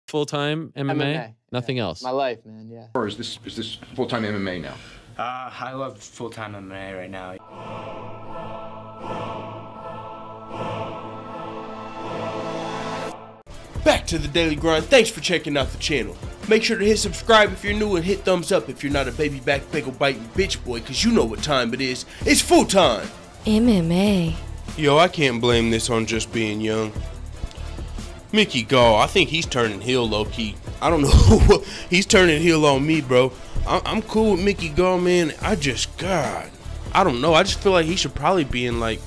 full-time MMA? MMA. Nothing else? My life, man, yeah. Or is this full-time MMA now? I love full-time MMA right now. Back to the daily grind. Thanks for checking out the channel. Make sure to hit subscribe if you're new and hit thumbs up if you're not a baby back bagel biting bitch boy, cause you know what time it is. It's full time MMA. Yo, I can't blame this on just being young. Mickey Gall, I think he's turning heel low-key. I don't know. He's turning heel on me, bro. I'm cool with Mickey Gall, man. I don't know. I just feel like he should probably be in, like,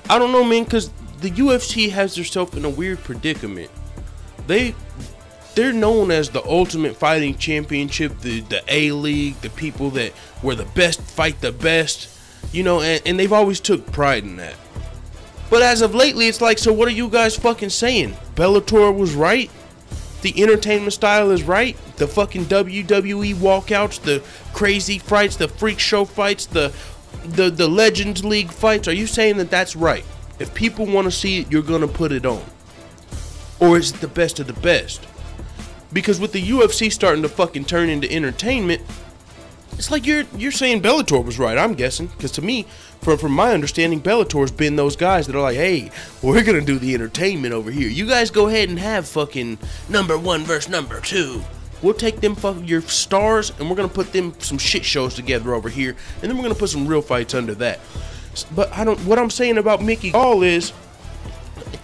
I don't know, man, because the UFC has themselves in a weird predicament. They're known as the Ultimate Fighting Championship, the A-League, the people that were the best fight the best, you know, and they've always took pride in that. But as of lately, it's like, so what are you guys fucking saying? Bellator was right? The entertainment style is right? The fucking WWE walkouts, the crazy fights, the freak show fights, the Legends League fights, are you saying that that's right? If people want to see it, you're going to put it on. Or is it the best of the best? Because with the UFC starting to fucking turn into entertainment, it's like you're saying Bellator was right, I'm guessing. Because to me, from my understanding, Bellator's been those guys that are like, hey, we're going to do the entertainment over here. You guys go ahead and have fucking number 1 versus number 2. We'll take them fucking your stars and we're going to put them some shit shows together over here. And then we're going to put some real fights under that. But what I'm saying about Mickey Gall is,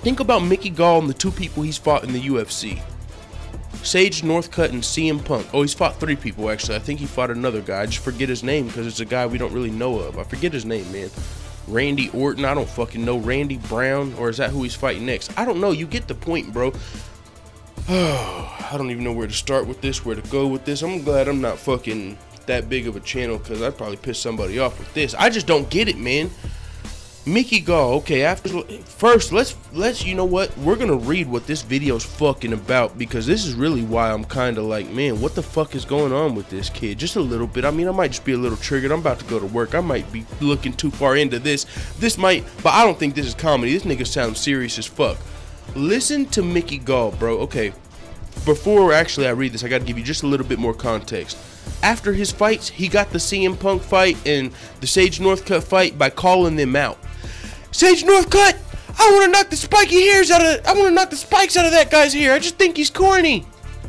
think about Mickey Gall and the 2 people he's fought in the UFC. Sage Northcutt and CM Punk. Oh, he's fought 3 people, actually. I think he fought another guy. I just forget his name because it's a guy we don't really know of. I forget his name, man. Randy Orton. I don't fucking know. Randy Brown. Or is that who he's fighting next? I don't know. You get the point, bro. Oh, I don't even know where to start with this, where to go with this. I'm glad I'm not fucking that big of a channel because I'd probably piss somebody off with this. I just don't get it, man. Mickey Gall, okay, first, let's, you know what, we're gonna read what this video's fucking about, because this is really why I'm kind of like, man, what the fuck is going on with this kid? Just a little bit. I mean, I might just be a little triggered. I'm about to go to work. I might be looking too far into this. But I don't think this is comedy. This nigga sounds serious as fuck. Listen to Mickey Gall, bro. Okay, before actually I read this, I gotta give you just a little bit more context. After his fights, he got the CM Punk fight and the Sage Northcutt fight by calling them out. Sage Northcutt, I want to knock the spikes out of that guy's hair. I just think he's corny.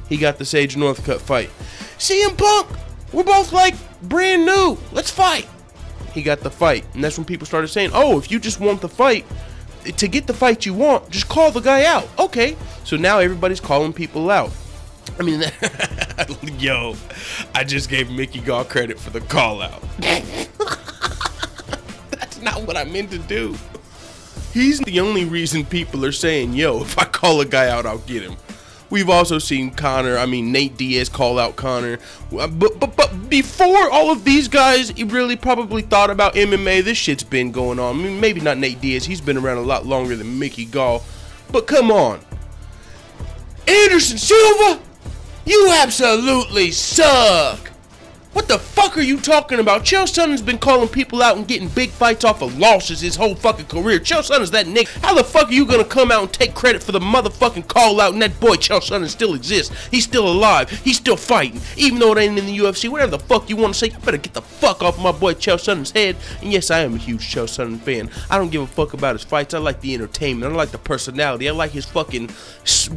He got the Sage Northcutt fight. CM Punk, we're both like brand new. Let's fight. He got the fight, and that's when people started saying, "Oh, if you just want the fight, to get the fight you want, just call the guy out." Okay, so now everybody's calling people out. I mean, yo, I just gave Mickey Gall credit for the call out. That's not what I meant to do. He's the only reason people are saying, yo, if I call a guy out, I'll get him. We've also seen Nate Diaz call out Conor. But before all of these guys really probably thought about MMA, this shit's been going on. I mean, maybe not Nate Diaz. He's been around a lot longer than Mickey Gall. But come on. Anderson Silva, you absolutely suck. What the fuck are you talking about? Chael Sonnen's been calling people out and getting big fights off of losses his whole fucking career. Chael Sonnen's that nigga. How the fuck are you gonna come out and take credit for the motherfucking call out and that boy Chael Sonnen still exists? He's still alive. He's still fighting. Even though it ain't in the UFC, whatever the fuck you want to say, you better get the fuck off my boy Chael Sonnen's head. And yes, I am a huge Chael Sonnen fan. I don't give a fuck about his fights. I like the entertainment. I like the personality. I like his fucking,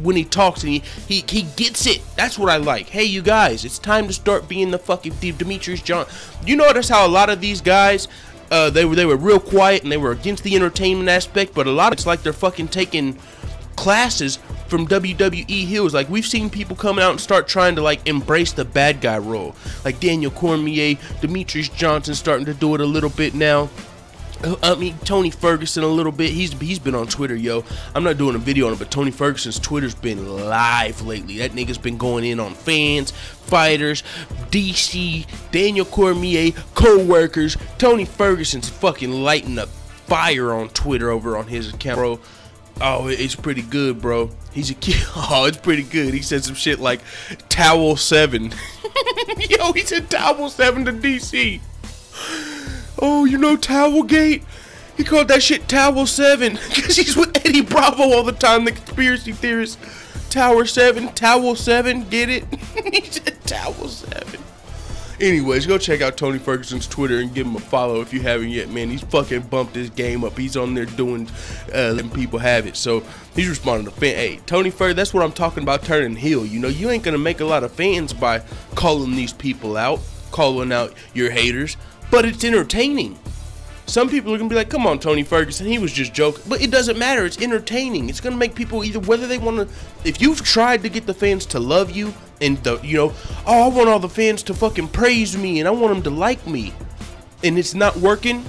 when he talks and he gets it. That's what I like. Hey, you guys, it's time to start being the fucking Demetrius Johnson. You notice how a lot of these guys, they were real quiet and they were against the entertainment aspect, but a lot of it's like they're fucking taking classes from WWE heels. Like, we've seen people coming out and start trying to like embrace the bad guy role, like Daniel Cormier, Demetrius Johnson starting to do it a little bit now. I mean, Tony Ferguson a little bit. He's been on Twitter, yo. I'm not doing a video on it, but Tony Ferguson's Twitter's been live lately. That nigga's been going in on fans, fighters, DC, Daniel Cormier, co-workers. Tony Ferguson's fucking lighting a fire on Twitter over on his account, bro. Oh, it's pretty good, bro. He's a kid. Oh, it's pretty good. He said some shit like Towel 7. Yo, he said Towel 7 to DC. Oh, you know Towelgate? He called that shit Towel 7 because he's with Eddie Bravo all the time, the conspiracy theorist. Tower 7, Towel 7, get it? He said Towel 7. Anyways, go check out Tony Ferguson's Twitter and give him a follow if you haven't yet, man. He's fucking bumped his game up. He's on there doing, letting people have it. So he's responding to fans. Hey, Tony Ferguson, that's what I'm talking about, turning heel. You know, you ain't gonna make a lot of fans by calling these people out, calling out your haters, but it's entertaining. Some people are gonna be like, come on, Tony Ferguson, he was just joking. But it doesn't matter, it's entertaining. It's gonna make people either, whether they wanna, if you've tried to get the fans to love you, and you know, oh, I want all the fans to fucking praise me, and I want them to like me, and it's not working,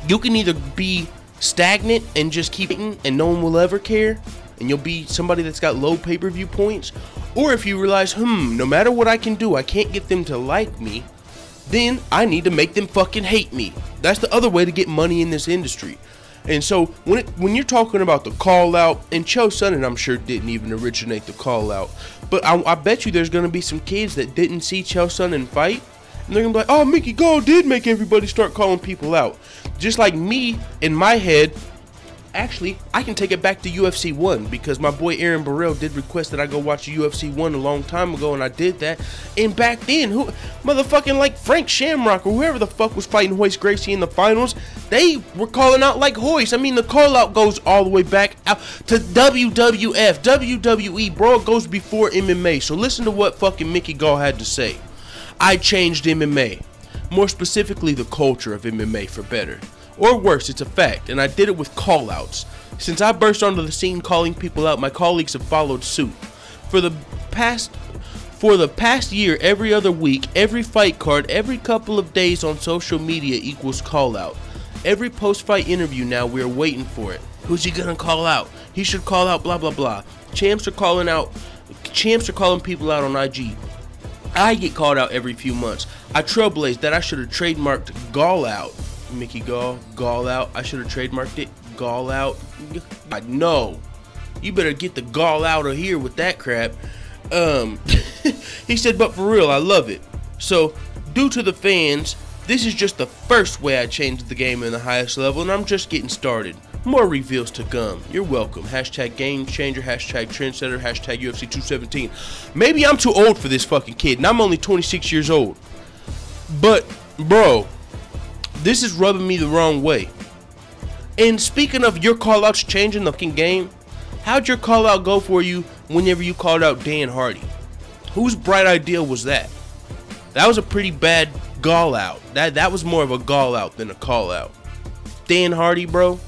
you can either be stagnant and just keep eating and no one will ever care, and you'll be somebody that's got low pay-per-view points, or if you realize, no matter what I can do, I can't get them to like me, then I need to make them fucking hate me. That's the other way to get money in this industry. And so when you're talking about the call out, and Chael Sonnen, I'm sure didn't even originate the call out, but I bet you there's gonna be some kids that didn't see Chael Sonnen fight, and they're gonna be like, oh, Mickey Gall did make everybody start calling people out. Just like me, in my head, actually, I can take it back to UFC 1 because my boy Aaron Burrell did request that I go watch UFC 1 a long time ago, and I did that. And back then, motherfucking like Frank Shamrock or whoever the fuck was fighting Royce Gracie in the finals, they were calling out like Royce. I mean, the call out goes all the way back out to WWF, WWE, bro. It goes before MMA. So listen to what fucking Mickey Gall had to say. I changed MMA, more specifically the culture of MMA for better. Or worse, it's a fact, and I did it with call-outs. Since I burst onto the scene calling people out, my colleagues have followed suit. For the past year, every other week, every fight card, every couple of days on social media equals call-out. Every post-fight interview now, we're waiting for it. Who's he gonna call out? He should call out blah blah blah. Champs are calling people out on IG. I get called out every few months. I trailblazed that I should have trademarked Gallout. Mickey Gall, Gallout. I should have trademarked it. Gallout. No. You better get the Gall out of here with that crap. He said, but for real, I love it. So, due to the fans, this is just the first way I changed the game in the highest level, and I'm just getting started. More reveals to come. You're welcome. Hashtag game changer, hashtag trendsetter, hashtag UFC 217. Maybe I'm too old for this fucking kid, and I'm only 26 years old. But, bro, this is rubbing me the wrong way. And speaking of your call-outs changing the fucking game, how'd your call-out go for you whenever you called out Dan Hardy? Whose bright idea was that? That was a pretty bad Gall-out. That was more of a Gall-out than a call-out. Dan Hardy, bro.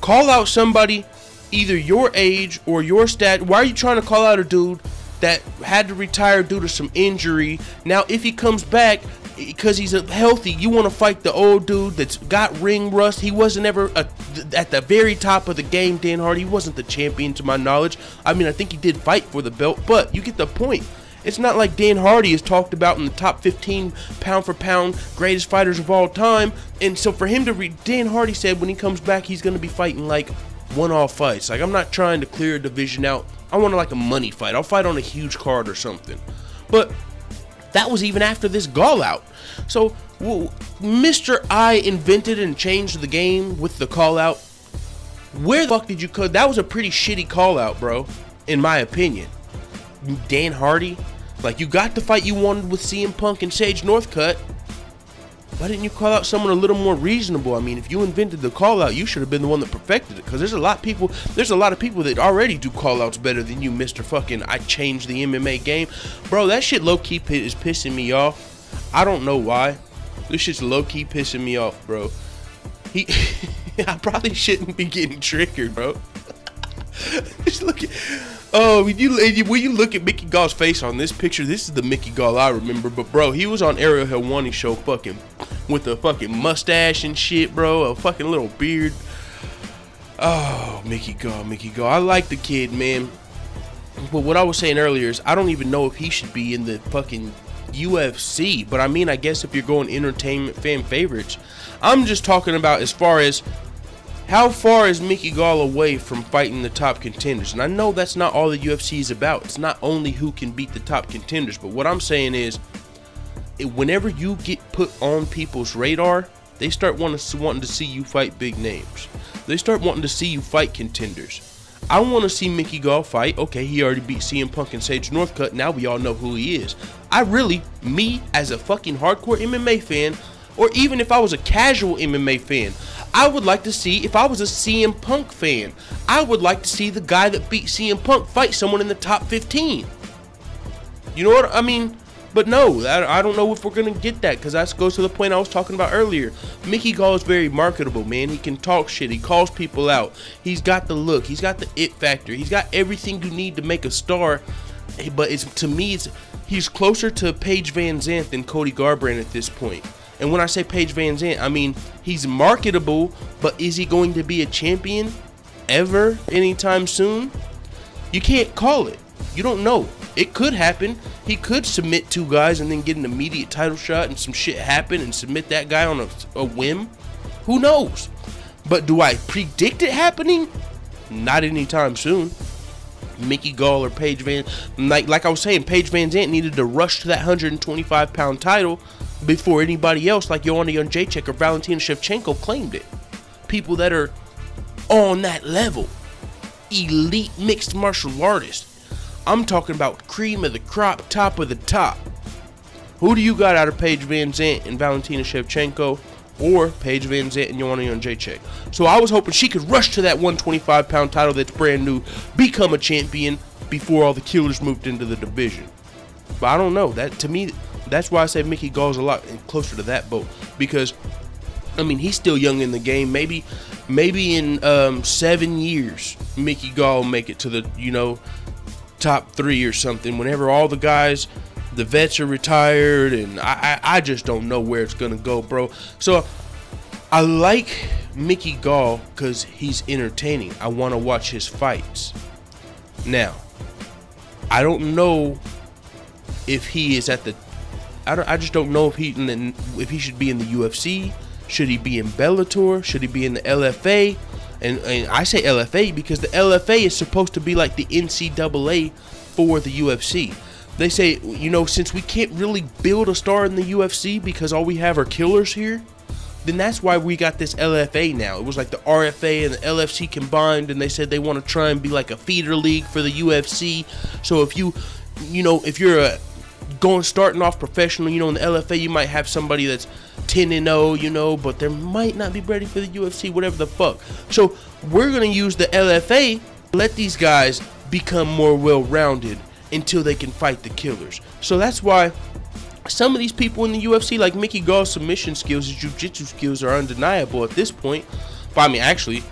Call out somebody either your age or your stat. Why are you trying to call out a dude that had to retire due to some injury? Now, if he comes back because he's healthy, you want to fight the old dude that's got ring rust. He wasn't ever at the very top of the game, Dan Hardy. He wasn't the champion to my knowledge. I mean, I think he did fight for the belt, but you get the point. It's not like Dan Hardy is talked about in the top 15 pound for pound greatest fighters of all time. And so for him to Dan Hardy said when he comes back, he's going to be fighting like one-off fights. Like, I'm not trying to clear a division out. I want like a money fight. I'll fight on a huge card or something. But that was even after this Gallout. So, Mr. I invented and changed the game with the call-out. Where the fuck did you cut? That was a pretty shitty call-out, bro, in my opinion. Dan Hardy, like, you got the fight you wanted with CM Punk and Sage Northcutt. Why didn't you call out someone a little more reasonable? I mean, if you invented the call-out, you should have been the one that perfected it. Because there's a lot of people that already do call-outs better than you, Mr. Fucking I changed the MMA game. Bro, that shit low-key is pissing me off. I don't know why. This shit's low-key pissing me off, bro. I probably shouldn't be getting triggered, bro. Just look at... Oh, when you look at Mickey Gall's face on this picture, this is the Mickey Gall I remember. But bro, he was on Ariel Helwani's show fucking with a fucking mustache and shit, bro. A fucking little beard. Oh, Mickey Gall. I like the kid, man. But what I was saying earlier is I don't even know if he should be in the fucking UFC. But I mean, I guess if you're going entertainment fan favorites, I'm just talking about as far as how far is Mickey Gall away from fighting the top contenders? And I know that's not all the UFC is about. It's not only who can beat the top contenders. But what I'm saying is, whenever you get put on people's radar, they start wanting to see you fight big names. They start wanting to see you fight contenders. I want to see Mickey Gall fight. Okay, he already beat CM Punk and Sage Northcutt. Now we all know who he is. Me as a fucking hardcore MMA fan, or even if I was a casual MMA fan, I would like to see, if I was a CM Punk fan, I would like to see the guy that beat CM Punk fight someone in the top 15. You know what I mean? But no, I don't know if we're going to get that, because that goes to the point I was talking about earlier. Mickey Gall is very marketable, man. He can talk shit. He calls people out. He's got the look. He's got the it factor. He's got everything you need to make a star. But to me, he's closer to Paige Van Zandt than Cody Garbrandt at this point. And when I say Paige Van Zandt, I mean he's marketable, but is he going to be a champion ever anytime soon? You can't call it. You don't know. It could happen. He could submit 2 guys and then get an immediate title shot and some shit happen and submit that guy on a whim. Who knows? But do I predict it happening? Not anytime soon. Mickey Gall or Paige Van, like I was saying, Paige Van Zandt needed to rush to that 125-pound title before anybody else like Joanna Jędrzejczyk or Valentina Shevchenko claimed it. People that are on that level. Elite mixed martial artists. I'm talking about cream of the crop, top of the top. Who do you got out of Paige Van Zandt and Valentina Shevchenko, or Paige Van Zandt and Joanna Jędrzejczyk? So I was hoping she could rush to that 125-pound title that's brand new, become a champion before all the killers moved into the division. But I don't know. That, to me, that's why I say Mickey Gall's a lot closer to that boat, because I mean, he's still young in the game. Maybe in 7 years, Mickey Gall will make it to the, you know, top 3 or something. Whenever all the guys, the vets are retired, and I just don't know where it's gonna go, bro. So I like Mickey Gall because he's entertaining. I want to watch his fights. Now, I don't know if he is at the. I just don't know if he should be in the UFC. Should he be in Bellator? Should he be in the LFA? And I say LFA because the LFA is supposed to be like the NCAA for the UFC. They say, you know, since we can't really build a star in the UFC because all we have are killers here, then that's why we got this LFA now. It was like the RFA and the LFC combined, and they said they want to try and be like a feeder league for the UFC. So if if you're starting off professional, you know, in the LFA, you might have somebody that's 10-0, you know, but they might not be ready for the UFC, whatever the fuck. So we're going to use the LFA, let these guys become more well-rounded until they can fight the killers. So that's why some of these people in the UFC, like Mickey Gall's submission skills, his jiu-jitsu skills are undeniable at this point. But I mean, actually,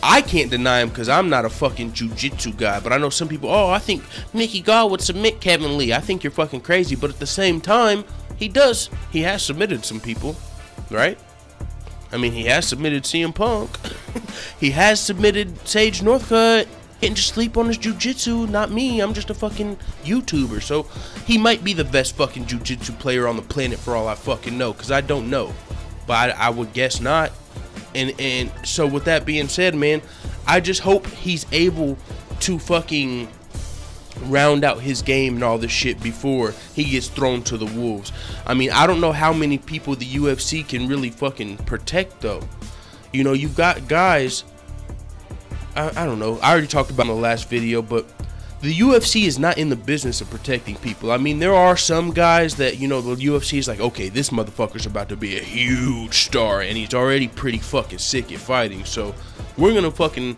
I can't deny him because I'm not a fucking jiu-jitsu guy. But I know some people, oh, I think Mickey Gall would submit Kevin Lee. I think you're fucking crazy. But at the same time, he does. He has submitted some people, right? I mean, he has submitted CM Punk. He has submitted Sage Northcutt. Can't just sleep on his jiu-jitsu. Not me. I'm just a fucking YouTuber. So he might be the best fucking jiu-jitsu player on the planet for all I fucking know. Because I don't know. But I would guess not. And so with that being said, man, I just hope he's able to fucking round out his game and all this shit before he gets thrown to the wolves. I mean, I don't know how many people the UFC can really fucking protect, though. You know, you've got guys, I don't know, I already talked about in the last video, but the UFC is not in the business of protecting people. I mean, there are some guys that, you know, the UFC is like, okay, this motherfucker's about to be a huge star, and he's already pretty fucking sick at fighting, so we're gonna fucking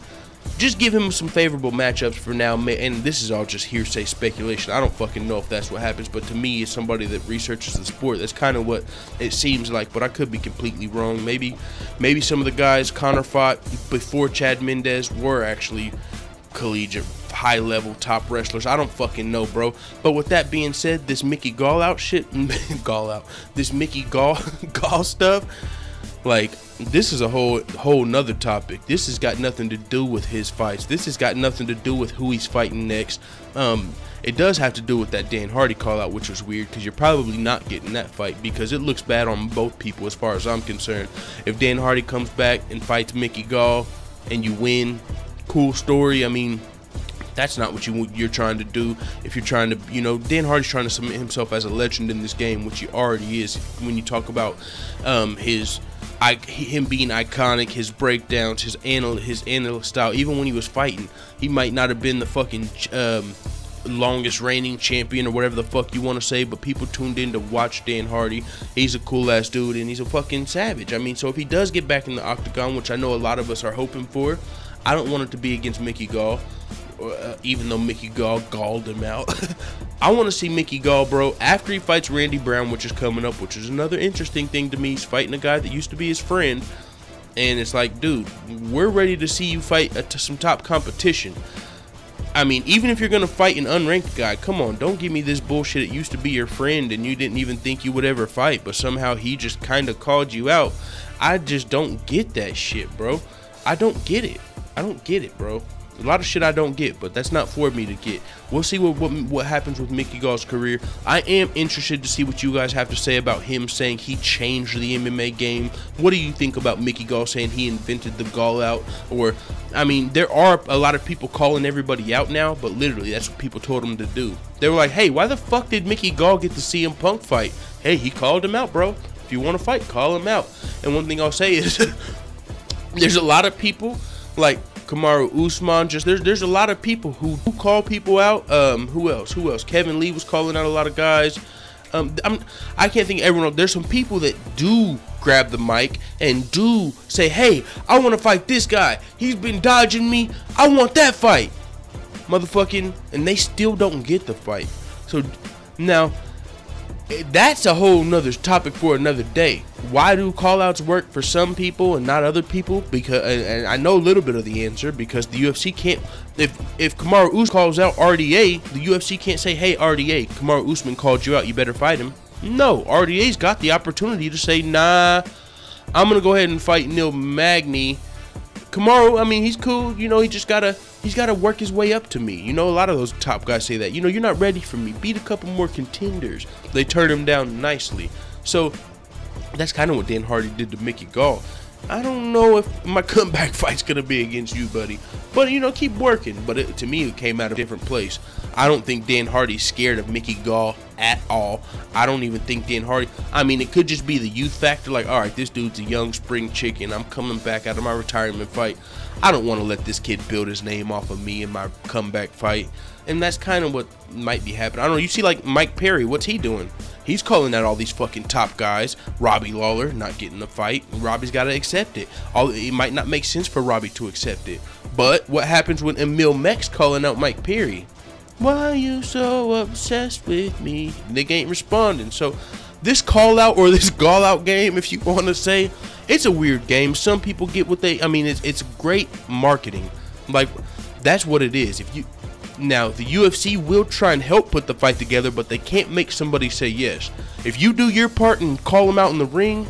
just give him some favorable matchups for now. And this is all just hearsay speculation. I don't fucking know if that's what happens, but to me, as somebody that researches the sport, that's kind of what it seems like, but I could be completely wrong. Maybe some of the guys Conor fought before Chad Mendes were actually collegiate, high-level top wrestlers. I don't fucking know, bro. But with that being said, this Mickey Gall out shit, this Mickey Gall stuff, like, this is a whole nother topic. This has got nothing to do with his fights. This has got nothing to do with who he's fighting next. It does have to do with that Dan Hardy call out, which was weird because you're probably not getting that fight because it looks bad on both people as far as I'm concerned. If Dan Hardy comes back and fights Mickey Gall and you win, cool story. I mean, That's not what you're trying to do. If you're trying to, you know, Dan Hardy's trying to submit himself as a legend in this game, which he already is. When you talk about him being iconic, his breakdowns, his analyst style, even when he was fighting, he might not have been the fucking longest reigning champion or whatever the fuck you want to say, but people tuned in to watch Dan Hardy. He's a cool ass dude and he's a fucking savage. I mean, so if he does get back in the octagon, which I know a lot of us are hoping for, I don't want it to be against Mickey Gall. Even though Mickey Gall galled him out. I want to see Mickey Gall, bro, after he fights Randy Brown, which is coming up, which is another interesting thing to me. He's fighting a guy that used to be his friend, and it's like, dude, we're ready to see you fight to some top competition. I mean, even if you're going to fight an unranked guy, come on, don't give me this bullshit. It used to be your friend and you didn't even think you would ever fight, but somehow he just kind of called you out. I just don't get that shit, bro. I don't get it. I don't get it, bro. A lot of shit I don't get, but that's not for me to get. We'll see what happens with Mickey Gall's career. I am interested to see what you guys have to say about him saying he changed the MMA game. What do you think about Mickey Gall saying he invented the Gallout? Or, I mean, there are a lot of people calling everybody out now, but literally that's what people told him to do. They were like, hey, why the fuck did Mickey Gall get the CM Punk fight? Hey, he called him out, bro. If you want to fight, call him out. And one thing I'll say is there's a lot of people like Kamaru Usman, just there's a lot of people who call people out. Who else? Kevin Lee was calling out a lot of guys. I can't think of everyone. There's some people that do grab the mic and do say, hey, I want to fight this guy. He's been dodging me. I want that fight. Motherfucking, and they still don't get the fight. So now that's a whole nother topic for another day. Why do call-outs work for some people and not other people? Because, and I know a little bit of the answer, because the UFC can't, if Kamaru Usman calls out RDA, the UFC can't say, hey RDA, Kamaru Usman called you out, you better fight him. No, RDA's got the opportunity to say, nah, I'm gonna go ahead and fight Neil Magny. Kamaru, I mean, he's cool, you know, he's gotta work his way up to me. You know, a lot of those top guys say that. You know, you're not ready for me. Beat a couple more contenders. They turn him down nicely. So that's kind of what Dan Hardy did to Mickey Gall. I don't know if my comeback fight's gonna be against you, buddy. But, you know, keep working. But to me, it came out of a different place. I don't think Dan Hardy's scared of Mickey Gall at all. I don't even think Dan Hardy, I mean, it could just be the youth factor. Like, all right, this dude's a young spring chicken. I'm coming back out of my retirement fight. I don't want to let this kid build his name off of me in my comeback fight. And that's kind of what might be happening. I don't know. You see, like, Mike Perry, what's he doing? He's calling out all these fucking top guys. Robbie Lawler not getting the fight. Robbie's got to accept it. It might not make sense for Robbie to accept it. But what happens when Emil Meck's calling out Mike Perry? Why are you so obsessed with me? Nick ain't responding. So this call out, or this Gall out game, if you want to say, it's a weird game. Some people get what they, I mean, it's great marketing. Like, that's what it is. Now, the UFC will try and help put the fight together, but they can't make somebody say yes. If you do your part and call them out in the ring,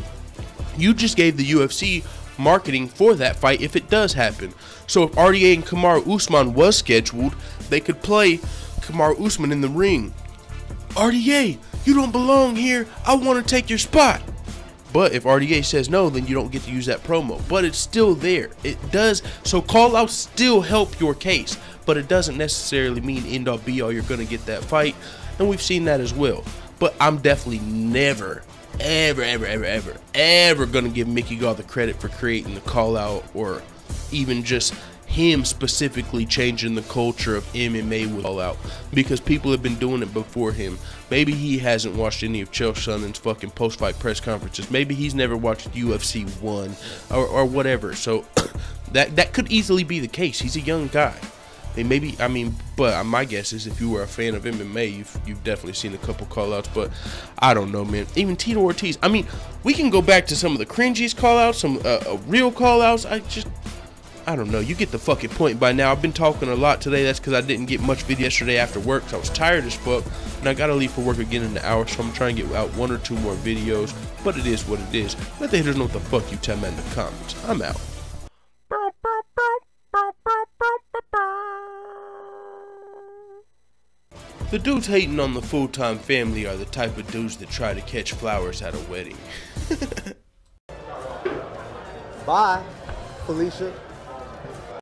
you just gave the UFC marketing for that fight if it does happen. So if RDA and Kamaru Usman was scheduled, they could play Kamaru Usman in the ring. RDA, you don't belong here. I want to take your spot. But if RDA says no, then you don't get to use that promo. But it's still there. It does. So call-outs still help your case. But it doesn't necessarily mean end-all be-all you're going to get that fight. And we've seen that as well. But I'm definitely never, ever going to give Mickey Gall the credit for creating the call-out, or even just him specifically changing the culture of MMA with Gallout, because people have been doing it before him. Maybe he hasn't watched any of Chael Sonnen's fucking post-fight press conferences. Maybe he's never watched UFC 1 or whatever. So that could easily be the case. He's a young guy. And maybe, I mean, but my guess is if you were a fan of MMA, you've definitely seen a couple call-outs. But I don't know, man. Even Tito Ortiz. I mean, we can go back to some of the cringiest call-outs, some real call-outs. I don't know. You get the fucking point by now. I've been talking a lot today. That's because I didn't get much video yesterday after work. So I was tired as fuck. And I got to leave for work again in an hour. So I'm trying to get out 1 or 2 more videos. But it is what it is. Let the haters know what the fuck you tell me in the comments. I'm out. The dudes hating on the full-time family are the type of dudes that try to catch flowers at a wedding. Bye, Felicia.